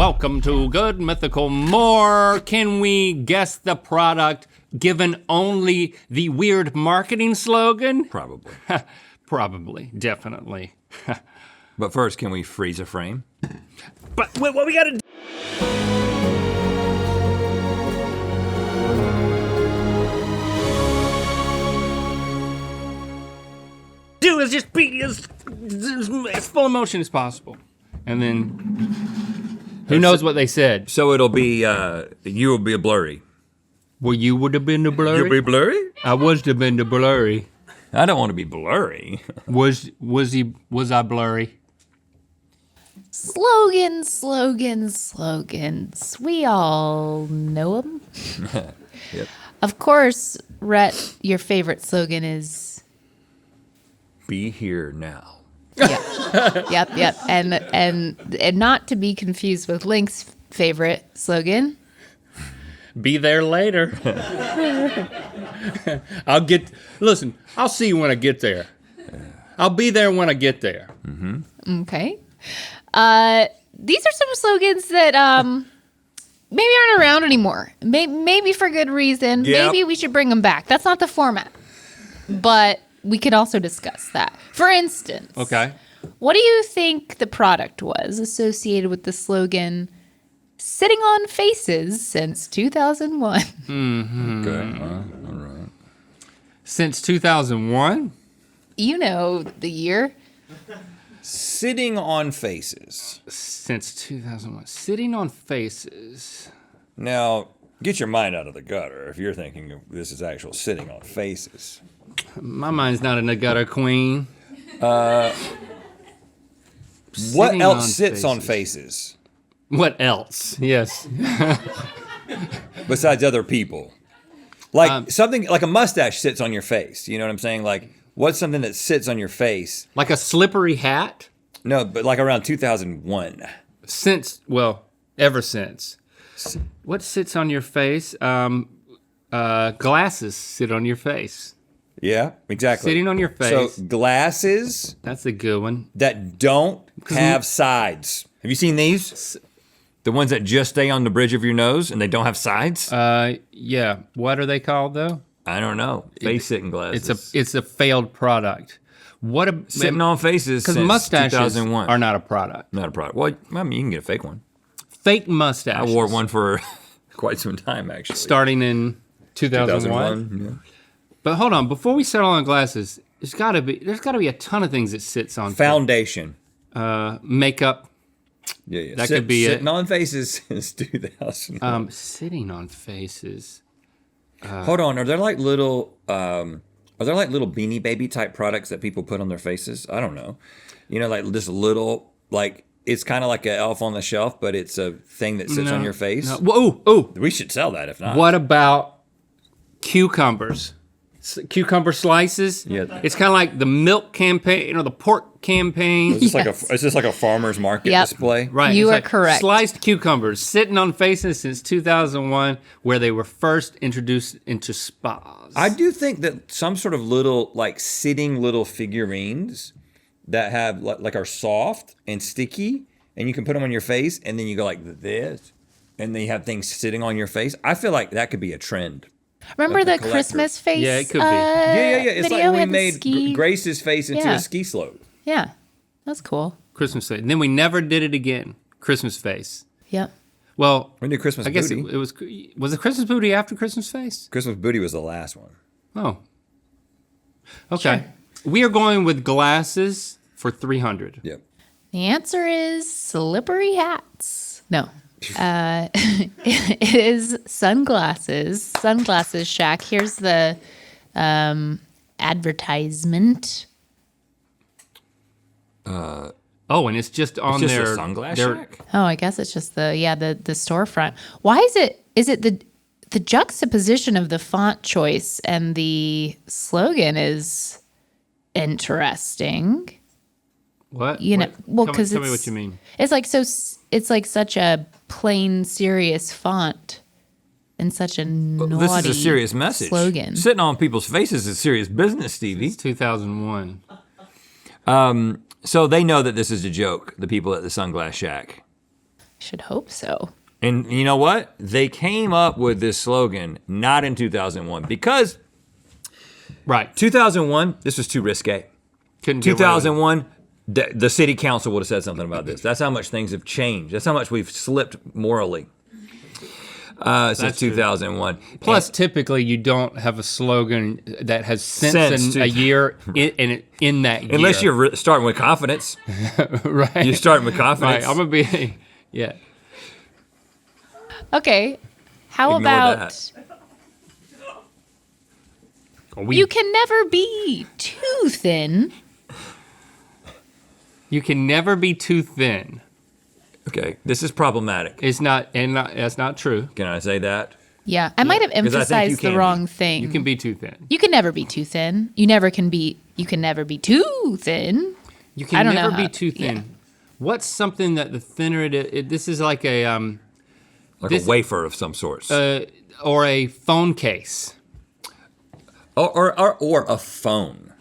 Welcome to Good Mythical More. Can we guess the product given only the weird marketing slogan? Probably. Probably, definitely. But first, can we freeze a frame? But what we gotta do is just be as full of motion as possible. And then, who knows what they said? So it'll be, you will be a blurry. Well, you would have been the blurry? You'll be blurry? I was to have been the blurry. I don't want to be blurry. Was I blurry? Slogans, slogans, slogans. We all know them. Yep. Of course, Rhett, your favorite slogan is... Be here now. Yep. And not to be confused with Link's favorite slogan. Be there later. I'll see you when I get there. I'll be there when I get there. Mm-hmm. Okay. These are some slogans that maybe aren't around anymore. Maybe for good reason. Yep. Maybe we should bring them back. That's not the format. But we could also discuss that. For instance, Okay. what do you think the product was associated with the slogan "Sitting on Faces" since 2001? Okay, all right. Since 2001? You know the year. Sitting on faces. Since 2001. Sitting on faces. Now, get your mind out of the gutter if you're thinking of this is actual sitting on faces. My mind's not in the gutter, queen. What Sitting else on sits on faces What else? Yes. besides other people? Like something like a mustache sits on your face. You know what I'm saying? Like, what's something that sits on your face? Like a slippery hat? No, but like around 2001. Ever since. What sits on your face? Glasses sit on your face. Yeah, exactly. Sitting on your face. So glasses That's a good one. that don't have sides. Have you seen these? The ones that just stay on the bridge of your nose and they don't have sides? Yeah. What are they called though? I don't know. Face-sitting glasses. It's a failed product. Sitting on faces Because since mustaches 2001. are not a product. Not a product. Well, I mean, you can get a fake one. Fake I mustaches. wore one for quite some time, actually. Starting in 2001. Yeah. But hold on, before we settle on glasses, there's gotta be a ton of things it sits on. Foundation. Makeup. Yeah. That could be sitting it. on faces since 2001. Sitting on faces. Hold on, are there like little Beanie Baby type products that people put on their faces? I don't know. You know, like just little, like, it's kind of like an elf on the shelf, but it's a thing that sits on your face. No. Whoa, ooh. We should sell that if not. What about cucumbers? Cucumber slices? Yeah. It's kind of like the milk campaign or the pork campaign. It's Yes. just like a farmer's market Yep. display. Right. You it's are like correct. Sliced cucumbers sitting on faces since 2001, where they were first introduced into spas. I do think that some sort of little, like, sitting little figurines that have, like, are soft and sticky, and you can put them on your face, and then you go like this, and then you have things sitting on your face. I feel like that could be a trend. Remember Like the the collector. Christmas face? Yeah, it could be. Yeah. It's video? like we had the made ski- Grace's face into Yeah. a ski slope. Yeah, that's cool. Christmas face. And then we never did it again. Christmas face. Yep. Well, We did Christmas I guess Booty. it was it Christmas booty after Christmas face? Christmas Booty was the last one. Oh. Okay. We are going with glasses for 300. Yep. The answer is slippery hats. No. It is sunglasses. Sunglasses Shack. Here's the advertisement. Oh, and it's just on Just their a sunglass their- shack? Oh, I guess it's just the storefront. Why is it the juxtaposition of the font choice and the slogan is interesting. What? You know, What? well, Tell me- because tell me what you mean. It's like it's like such a plain, serious font and such a naughty This is a serious message. slogan. Sitting on people's faces is serious business, Stevie. It's 2001. So they know that this is a joke, the people at the Sunglass Shack. Should hope so. And you know what? They came up with this slogan not in 2001 because Right. 2001, this was too risque. Couldn't get away with it. 2001, the city council would have said something about this. That's how much things have changed. That's how much we've slipped morally since true. 2001. Plus, typically, you don't have a slogan that has since Since in a two- year in that year. Unless you're starting with confidence. right. You're starting with confidence. Right. I'm gonna be. Yeah. Okay. How Ignore about that. you can never be too thin? You can never be too thin. Okay, this is problematic. It's not, and that's not true. Can I say that? Yeah, I might have 'Cause I think you emphasized can the be. wrong thing. You can be too thin. You can never be too thin. You can never be too thin. You I can don't never know be how- too thin. yeah. What's something that the thinner this is like a Like This- a wafer of some sorts. or a phone case. or a phone.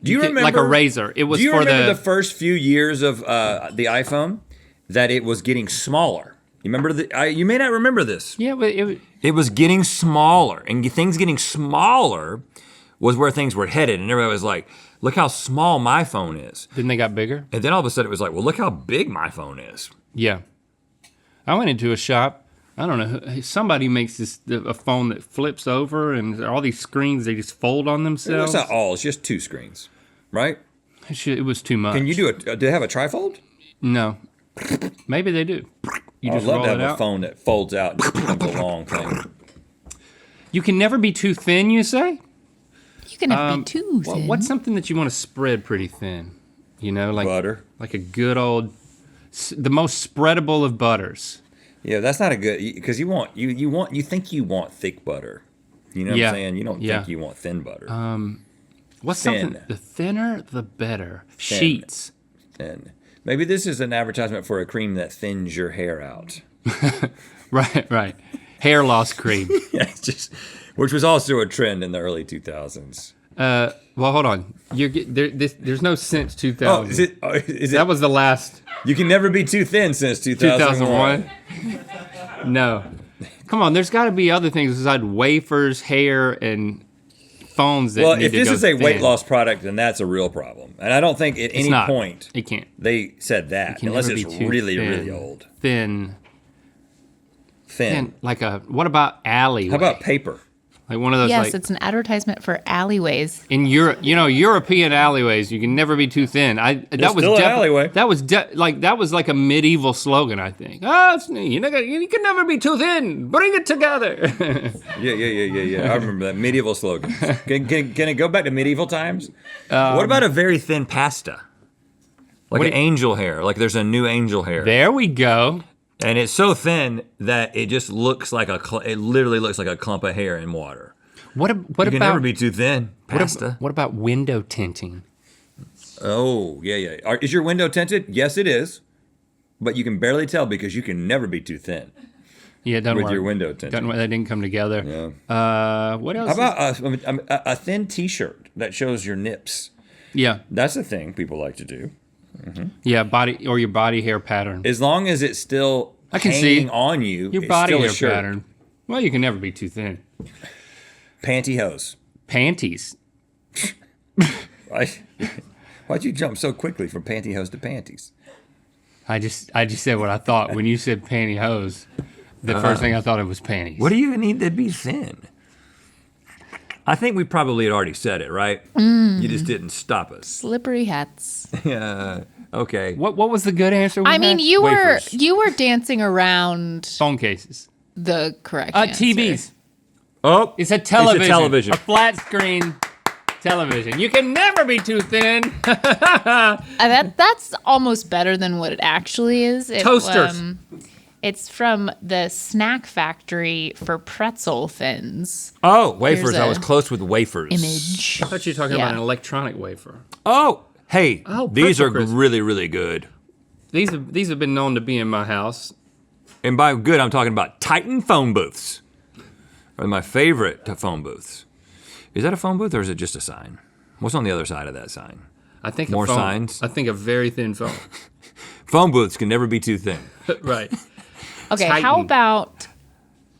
Do you remember? Like a razor. It was Do you for remember the the first few years of the iPhone that it was getting smaller? You remember you may not remember this. yeah, but It was getting smaller, and things getting smaller was where things were headed, and everybody was like, "Look how small my phone is." then they got bigger. And then all of a sudden, it was like, "Well, look how big my phone is." Yeah. I went into a shop. I don't know. Somebody makes a phone that flips over, and all these screens they just fold on It's themselves. not all; it's just 2 screens, right? It was too much. Can you do it? Do they have a trifold? No. Maybe they do. You I'd just love roll to it have a out. phone that folds out and just becomes a long thing. You can never be too thin. You say? You can never be too thin. What's something that you want to spread pretty thin? You know, like Butter. like a good old, the most spreadable of butters. Yeah, that's not a good because you think you want thick butter. You know what Yeah. I'm saying? You don't Yeah. think you want thin butter. What's Thin. something? The thinner, the better. Sheets. Thin. Maybe this is an advertisement for a cream that thins your hair out. Right, right. Hair loss cream. Yeah, it's just which was also a trend in the early 2000s. Well, hold on. There's no since 2000. Oh, is it? That was the last You can never be too thin since 2001. 2001. No. Come on, there's got to be other things besides wafers, hair, and phones that Well, need if to this go is a weight thin. loss product, then that's a real problem. And I don't think at It's any not. point It can't. they said that, Can unless never it's be too really, thin. really old. Thin. Thin. Like what about alleyway? How about paper? like one of those Yes, like it's an advertisement for alleyways. in Europe, European alleyways, you can never be too thin. That was still an defi- alleyway. That was like a medieval slogan, I think. You can never be too thin. Bring it together. Yeah. I remember that medieval slogan. Can it go back to medieval times? What about a very thin pasta? Like What an do- angel hair. Like there's a new angel hair. There we go. And it's so thin that it just looks like it literally looks like a clump of hair in water. What You can about never be too thin. what, Pasta. what about window tinting? Oh, yeah. Is your window tinted? Yes, it is. But you can barely tell because you can never be too thin Yeah, it doesn't with work. your window tinted. Doesn't work. That didn't come together. Yeah. What else? How about a thin T-shirt that shows your nips? Yeah, That's a thing people like to do. yeah, body or your body hair pattern. As long as it's still I can hanging see on you, Your it's body still a hair shirt. pattern. Well, you can never be too thin. Pantyhose. Panties. Why'd you jump so quickly from pantyhose to panties? I just said what I thought when you said pantyhose. The first thing I thought of was panties. What do you need to be thin? I think we probably had already said it, right? You just didn't stop us. Slippery hats. Yeah. Okay. What was the good answer? We I mean, had? you Wafers. were dancing around phone cases. the correct answer. TVs. Oh, It's a television. It's a television. A flat screen television. You can never be too thin. That's almost better than what it actually is. Toasters. It's from the snack factory for pretzel thins Oh, wafers. Here's I a was close with wafers. image. I thought you were talking Yeah. about an electronic wafer. Oh, hey. Oh, these are pretzel crisp. really, really good. These have been known to be in my house. And by good, I'm talking about Titan phone booths. Are my favorite phone booths. Is that a phone booth or is it just a sign? What's on the other side of that sign? I think More a phone, signs? I think a very thin phone. Phone booths can never be too thin. Right. Okay, Tighten. how about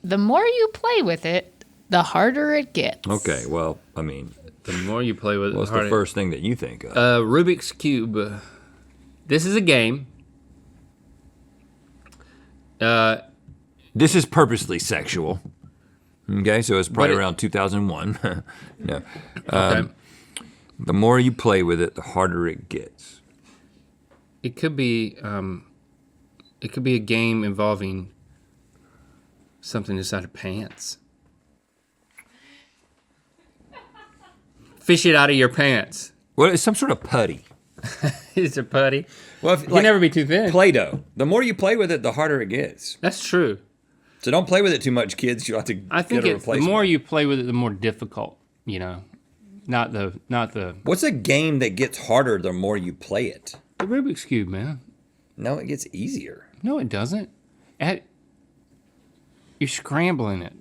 the more you play with it, the harder it gets? Okay, well, I mean, The more you play with it, what's the harder. the first thing that you think of? Rubik's Cube. This is a game. This is purposely sexual. Okay, so it's probably But it- around 2001. No. Okay. The more you play with it, the harder it gets. It could be a game involving something inside of pants. Fish it out of your pants. Well, it's some sort of putty. It's a putty. Well, if, It can never be too thin. Play-Doh. The more you play with it, the harder it gets. That's true. So don't play with it too much, kids. You'll have to I think get a the replacement. more you play with it, the more difficult. Not the What's a game that gets harder the more you play it? Rubik's Cube, man. No, it gets easier. No, it doesn't. You're scrambling it.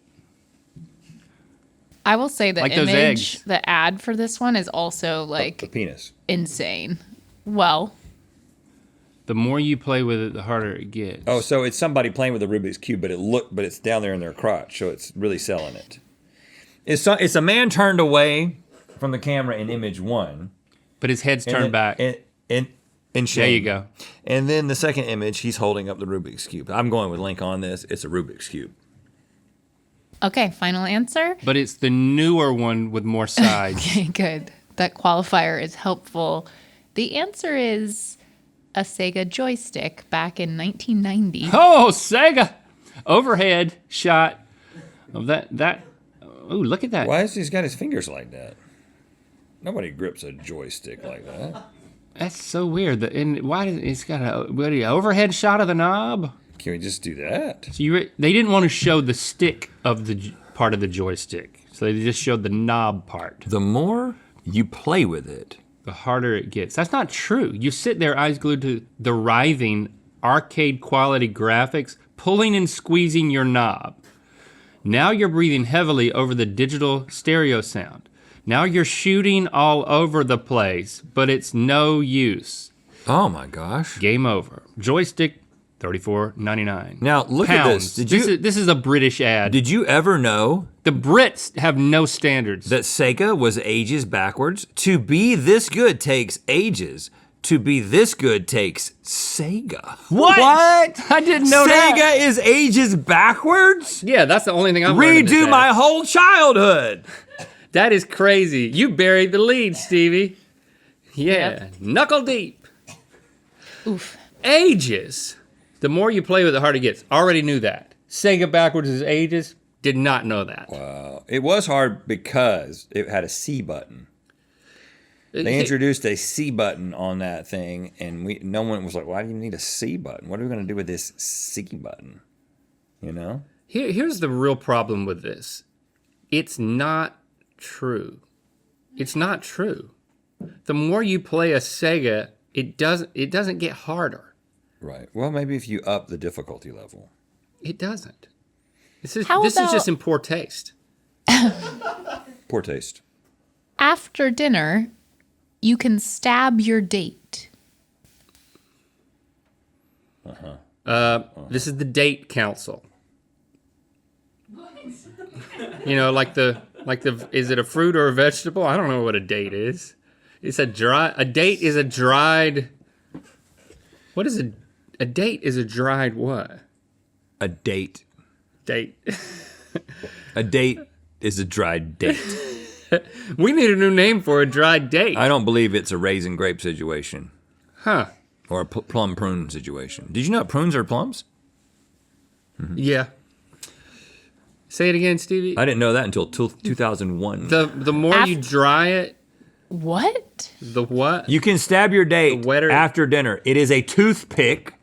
I will say the Like those image, eggs. the ad for this one is also The like penis. insane. Well, The more you play with it, the harder it gets. Oh, so it's somebody playing with a Rubik's Cube, but it's down there in their crotch, so it's really selling it. It's a man turned away from the camera in image one. But his head's and turned then- back. In shame. There you go. And then the second image, he's holding up the Rubik's Cube. I'm going with Link on this. It's a Rubik's Cube. okay, final answer. But it's the newer one with more sides. Okay, good. That qualifier is helpful. The answer is a Sega joystick back in 1990. Oh, Sega! Overhead shot of that. Oh, look at that. Why has he got his fingers like that? Nobody grips a joystick like that. That's so weird. Why does it's got an overhead shot of the knob? Can we just do that? So they didn't want to show the stick of the part of the joystick, so they just showed the knob part. The more you play with it, The harder it gets. That's not true. You sit there, eyes glued to the writhing, arcade quality graphics, pulling and squeezing your knob. Now you're breathing heavily over the digital stereo sound. Now you're shooting all over the place, but it's no use. oh my gosh. Game over. Joystick, $34.99. Now look at this. Pounds. This is a British ad. Did you ever know The Brits have no standards. that Sega was ages backwards? To be this good takes ages. To be this good takes Sega. What? I didn't know Sega that. is ages backwards? Yeah, that's the only thing I'm learning. Redo my whole childhood. That is crazy. You buried the lead, Stevie. Yeah, Yep. knuckle deep. Oof. Ages. The more you play with it, the harder it gets. Already knew that. Sega backwards is ages. Did not know that. It was hard because it had a C button. They introduced a C button on that thing, and no one was like, why do you need a C button? What are we going to do with this C button? You know? Here's the real problem with this. It's not true. It's not true. The more you play a Sega, it doesn't get harder. Right. Well, maybe if you up the difficulty level. It doesn't. This is How just about- in poor taste. Poor taste. After dinner, you can stab your date. This is the date council. You know, like the is it a fruit or a vegetable? I don't know what a date is. It's a date is a dried. What is a date is a dried what? A date. Date. A date is a dried date. We need a new name for a dried date. I don't believe it's a raisin grape situation Huh. or a plum prune situation. Did you know prunes are plums? Yeah. Say it again, Stevie. I didn't know that until 2001. The more you dry it, What? the what? You can stab your date The wetter- after dinner. It is a toothpick.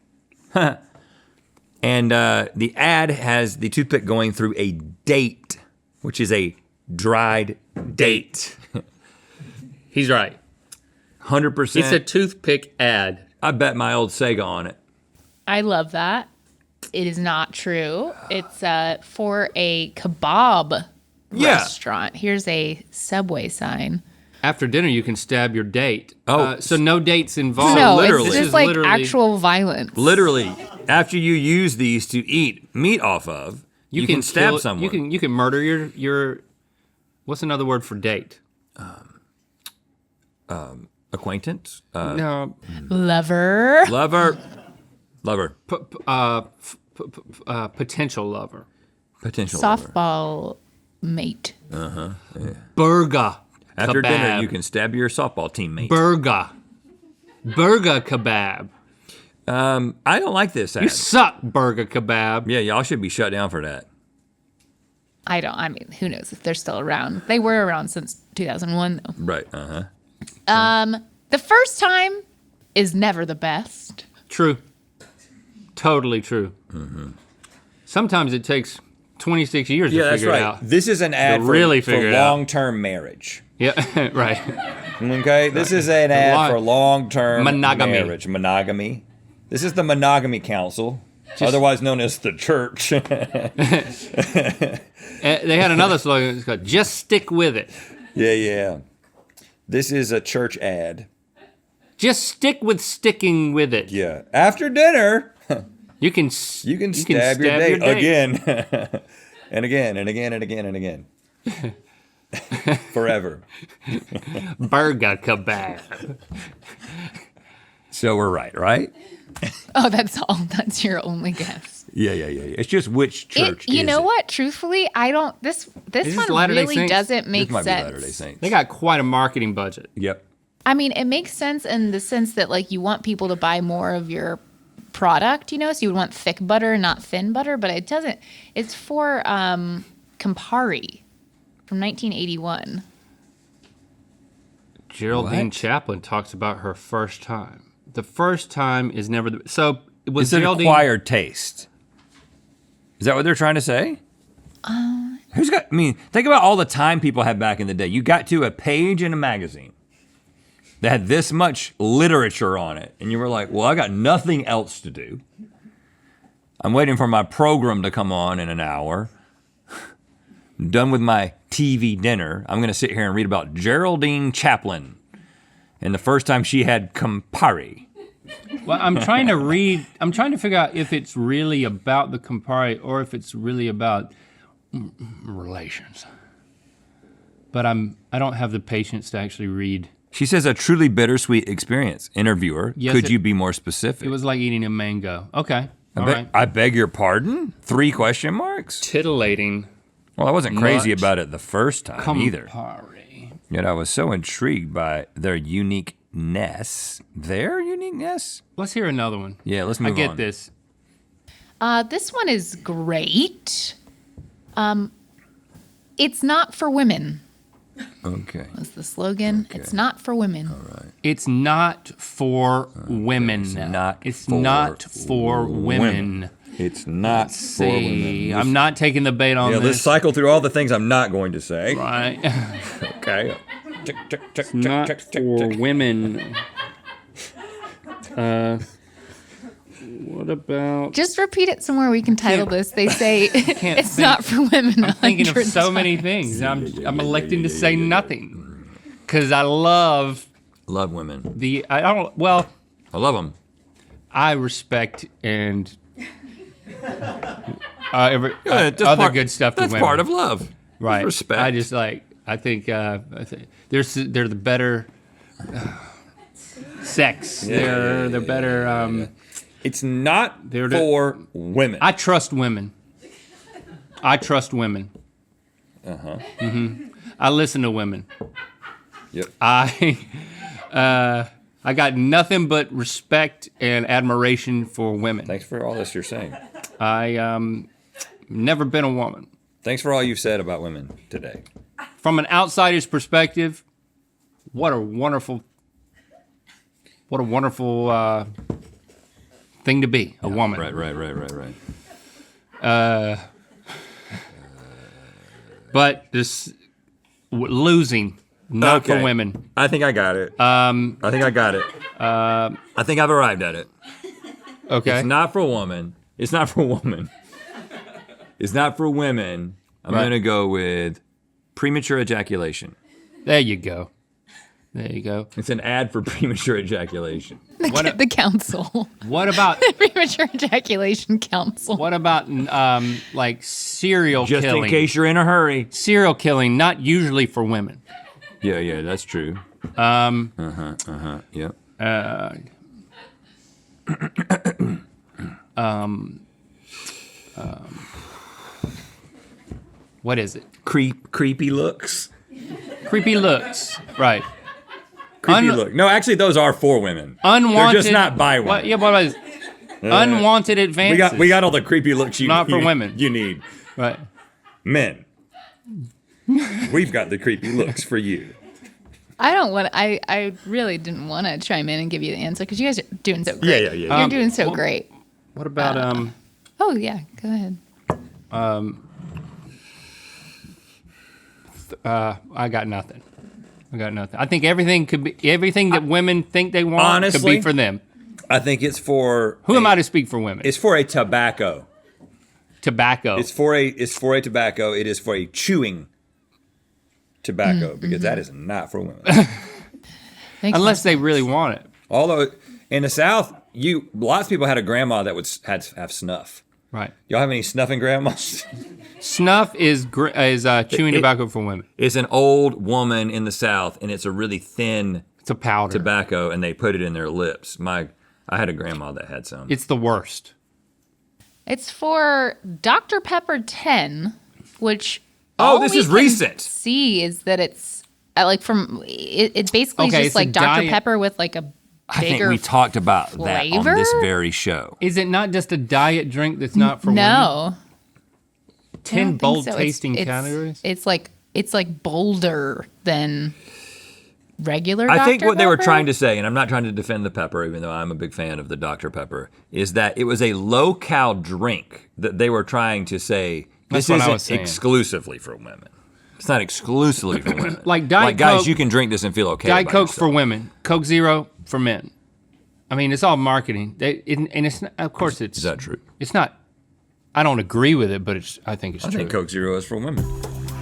And the ad has the toothpick going through a date, which is a dried date. He's right. 100%. It's a toothpick ad. I bet my old Sega on it. I love that. It is not true. It's for a kebab Yeah. restaurant. Here's a Subway sign. After dinner, you can stab your date. Oh. So no dates involved. No, literally. it's This just is like literally- actual violence. Literally, after you use these to eat meat off of, you can stab kill- someone. You can murder your. What's another word for date? Acquaintance, No, Lover. lover, potential lover. potential lover. Softball mate. Burger. After kebab. dinner, you can stab your softball teammate. Burger kebab. I don't like this ad. You suck, burger kebab. Yeah, y'all should be shut down for that. I mean, who knows if they're still around. They were around since 2001, though. Right. The first time is never the best. True. Totally true. Sometimes it takes 26 years Yeah, to that's figure it right. out. This is an ad To for, really for figure it out. long-term marriage. Yeah, right. Okay, this is an ad for long-term Monogamy. marriage. Monogamy. This is the Monogamy Council, otherwise known as the church. They had another slogan. It's called "Just Stick with It." Yeah. This is a church ad. Just stick with sticking with it. Yeah. After dinner, You can stab your date again. And again, and again, and again, and again. Forever. Burger kebab. So we're right? Oh, that's all. That's your only guess. Yeah. It's just which church You is know it? what? Truthfully, I don't. This this one Latter-day really Saints? doesn't make This might be sense. Latter-day Saints. They got quite a marketing budget. Yep. I mean, it makes sense in the sense that like you want people to buy more of your product, so you would want thick butter, not thin butter, but it doesn't. It's for Campari from 1981. Geraldine What? Chaplin talks about her first time. The first time is never the. So was It's an Geraldine. acquired taste. Is that what they're trying to say? Who's got? I mean, think about all the time people had back in the day. You got to a page in a magazine that had this much literature on it, and you were like, "Well, I got nothing else to do. I'm waiting for my program to come on in an hour. I'm done with my TV dinner. I'm going to sit here and read about Geraldine Chaplin and the first time she had Campari." Well, I'm trying to read. I'm trying to figure out if it's really about the Campari or if it's really about relations. But I don't have the patience to actually read. She says a truly bittersweet experience. Interviewer, Yes, could you be more specific? It was like eating a mango. Okay. All right. I beg your pardon? 3 question marks? Titillating Well, I wasn't crazy Much about it the first time either. Campari. Yet I was so intrigued by their uniqueness. Their uniqueness? Let's hear another one. Yeah, let's I move get on. this. This one is great. It's not for women. Okay. Was the slogan? Okay. It's not for women. It's not for women. It's It's not for not for women. It's not See, I'm not taking the bait on Yeah, let's this. cycle through all the things I'm not going to say. Right. Okay. Tick, tick, tick, tick, not tick, tick, for tick. women. What about? Just repeat it somewhere we can title this. They say it's not for women. I'm thinking of 100 so many times. things. I'm electing to say nothing because I love Love women. the. I don't. Well, I love them. I respect and other good stuff. That's to women. part of love. Right. Respect. I just like. I think they're the better sex. They're better. It's not They're the- for women. I trust women. I trust women. I listen to women. Yep. I got nothing but respect and admiration for women. Thanks for all this you're saying. I never been a woman. Thanks for all you've said about women today. From an outsider's perspective, what a wonderful thing to be, a woman. Right. But this losing, not for Okay. women. I think I got it. I think I got it. I think I've arrived at it. Okay. It's not for woman. It's not for woman. It's not for women. I'm Right. going to go with premature ejaculation. There you go. There you go. It's an ad for premature ejaculation. The council. What about Premature ejaculation council. what about like serial Just killing? in case you're in a hurry. Serial killing, not usually for women. Yeah, that's true. Yep. What is it? Creepy looks. Creepy looks. Right. Creepy look. No, actually, those are for women. Unwanted. They're just not by women. What, yeah, what is unwanted advances? We got all the creepy looks Not for women. You need. Right. Men. We've got the creepy looks for you. I really didn't want to chime in and give you the answer because you guys are doing so great. Yeah. You're doing so great. What about Oh yeah, go ahead. I got nothing. I think everything that women think they want could Honestly, be for them. I think it's for. Who am I to speak for women? It's for a tobacco. Tobacco. It's for a tobacco. It is for a chewing tobacco because that is not for women. Unless they really want it. Although in the South, lots of people had a grandma that would have snuff. Right. Y'all have any snuffing grandmas? Snuff is chewing tobacco for women. It's an old woman in the South, and it's a really thin It's a powder. tobacco, and they put it in their lips. I had a grandma that had some. It's the worst. It's for Dr. Pepper 10, which this is recent. See is that it's it's basically Okay, just it's a like Dr. diet- Pepper with like a I think bigger we talked about that on flavor? this very show. Is it not just a diet drink that's not for women? No. 10 bold so. tasting calories? It's like bolder than regular I think Dr. what they were Pepper. trying to say, and I'm not trying to defend the pepper, even though I'm a big fan of the Dr. Pepper, is that it was a low-cal drink that they were trying to say, That's this what I isn't was saying. exclusively for women. It's not exclusively for women. Like Diet guys, Coke- you can drink this and feel okay. Diet about Coke yourself. for women, Coke Zero for men. I mean, it's all marketing. And it's not, of course it's. Is that true? It's not. I don't agree with it, but I think it's I true. think Coke Zero is for women.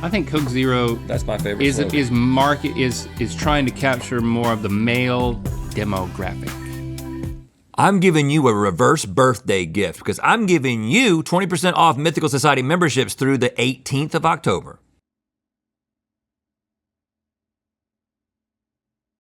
I think Coke Zero That's my favorite. is slogan. is trying to capture more of the male demographic. I'm giving you a reverse birthday gift because I'm giving you 20% off Mythical Society memberships through the 18th of October.